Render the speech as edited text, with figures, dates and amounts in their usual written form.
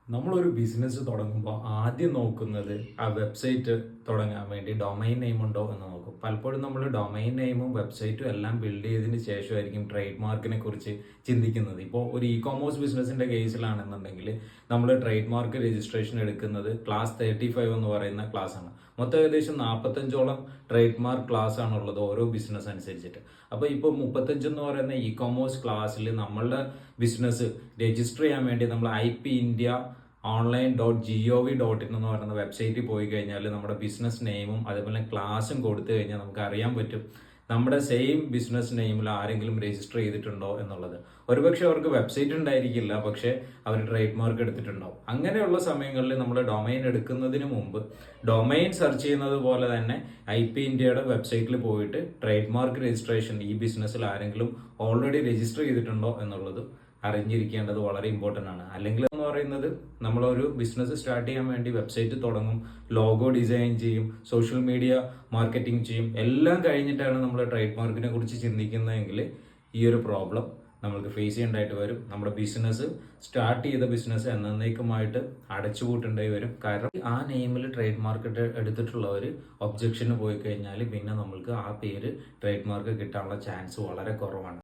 നമ്മളൊരു ബിസിനസ് തുടങ്ങുമ്പോൾ ആദ്യം നോക്കുന്നത് ആ വെബ്സൈറ്റ് തുടങ്ങാൻ വേണ്ടി ഡൊമൈൻ നെയിം ഉണ്ടോ എന്ന് നോക്കും. പലപ്പോഴും നമ്മൾ ഡൊമൈൻ നെയിമും വെബ്സൈറ്റും എല്ലാം ബിൽഡ് ചെയ്തതിന് ശേഷമായിരിക്കും ട്രേഡ് മാർക്കിനെ കുറിച്ച് ചിന്തിക്കുന്നത്. ഇപ്പോൾ ഒരു ഇ കോമേഴ്സ് ബിസിനസിന്റെ കേസിലാണെന്നുണ്ടെങ്കിൽ നമ്മൾ ട്രേഡ് മാർക്ക് രജിസ്ട്രേഷൻ എടുക്കുന്നത് ക്ലാസ് 35 എന്ന് പറയുന്ന ക്ലാസ് ആണ്. മൊത്തം ഏകദേശം 45ഓളം ട്രേഡ് മാർക്ക് ക്ലാസ് ആണുള്ളത് ഓരോ ബിസിനസ് അനുസരിച്ചിട്ട്. അപ്പോൾ ഇപ്പോൾ 35 എന്ന് പറയുന്ന ഇ കോമേഴ്സ് ക്ലാസ്സിൽ നമ്മളുടെ ബിസിനസ് രജിസ്റ്റർ ചെയ്യാൻ വേണ്ടി നമ്മൾ IP-India online.gov.in എന്ന് പറയുന്ന വെബ്സൈറ്റിൽ പോയി കഴിഞ്ഞാൽ നമ്മുടെ ബിസിനസ് നെയിമും അതേപോലെ ക്ലാസ്സും കൊടുത്തു കഴിഞ്ഞാൽ നമുക്ക് അറിയാൻ പറ്റും നമ്മുടെ സെയിം ബിസിനസ് നെയിമിൽ ആരെങ്കിലും രജിസ്റ്റർ ചെയ്തിട്ടുണ്ടോ എന്നുള്ളത്. ഒരുപക്ഷെ അവർക്ക് വെബ്സൈറ്റ് ഉണ്ടായിരിക്കില്ല, പക്ഷെ അവർ ട്രേഡ് മാർക്ക് എടുത്തിട്ടുണ്ടാവും. അങ്ങനെയുള്ള സമയങ്ങളിൽ നമ്മൾ ഡൊമൈൻ എടുക്കുന്നതിന് മുമ്പ് ഡൊമൈൻ സെർച്ച് ചെയ്യുന്നത് പോലെ തന്നെ IP-Indiaയുടെ വെബ്സൈറ്റിൽ പോയിട്ട് ട്രേഡ് മാർക്ക് രജിസ്ട്രേഷൻ ഈ ബിസിനസ്സിൽ ആരെങ്കിലും ഓൾറെഡി രജിസ്റ്റർ ചെയ്തിട്ടുണ്ടോ എന്നുള്ളത് അറിഞ്ഞിരിക്കേണ്ടത് വളരെ ഇമ്പോർട്ടൻ്റ് ആണ്. അല്ലെങ്കിൽ എന്ന് പറയുന്നത് നമ്മളൊരു ബിസിനസ് സ്റ്റാർട്ട് ചെയ്യാൻ വേണ്ടി വെബ്സൈറ്റ് തുടങ്ങും, ലോഗോ ഡിസൈൻ ചെയ്യും, സോഷ്യൽ മീഡിയ മാർക്കറ്റിംഗ് ചെയ്യും, എല്ലാം കഴിഞ്ഞിട്ടാണ് നമ്മൾ ട്രേഡ് മാർക്കിനെ കുറിച്ച് ചിന്തിക്കുന്നതെങ്കിൽ ഈ ഒരു പ്രോബ്ലം നമ്മൾക്ക് ഫേസ് ചെയ്യേണ്ടതായിട്ട് വരും. നമ്മുടെ ബിസിനസ് സ്റ്റാർട്ട് ചെയ്ത ബിസിനസ് എന്നേക്കുമായിട്ട് അടച്ചുപൂട്ടേണ്ടി വരും. കാരണം ആ നെയിമിൽ ട്രേഡ് മാർക്ക് എടുത്തിട്ടുള്ളവർ ഒബ്ജക്ഷന് പോയി കഴിഞ്ഞാൽ പിന്നെ നമ്മൾക്ക് ആ പേര് ട്രേഡ് മാർക്ക് കിട്ടാനുള്ള ചാൻസ് വളരെ കുറവാണ്.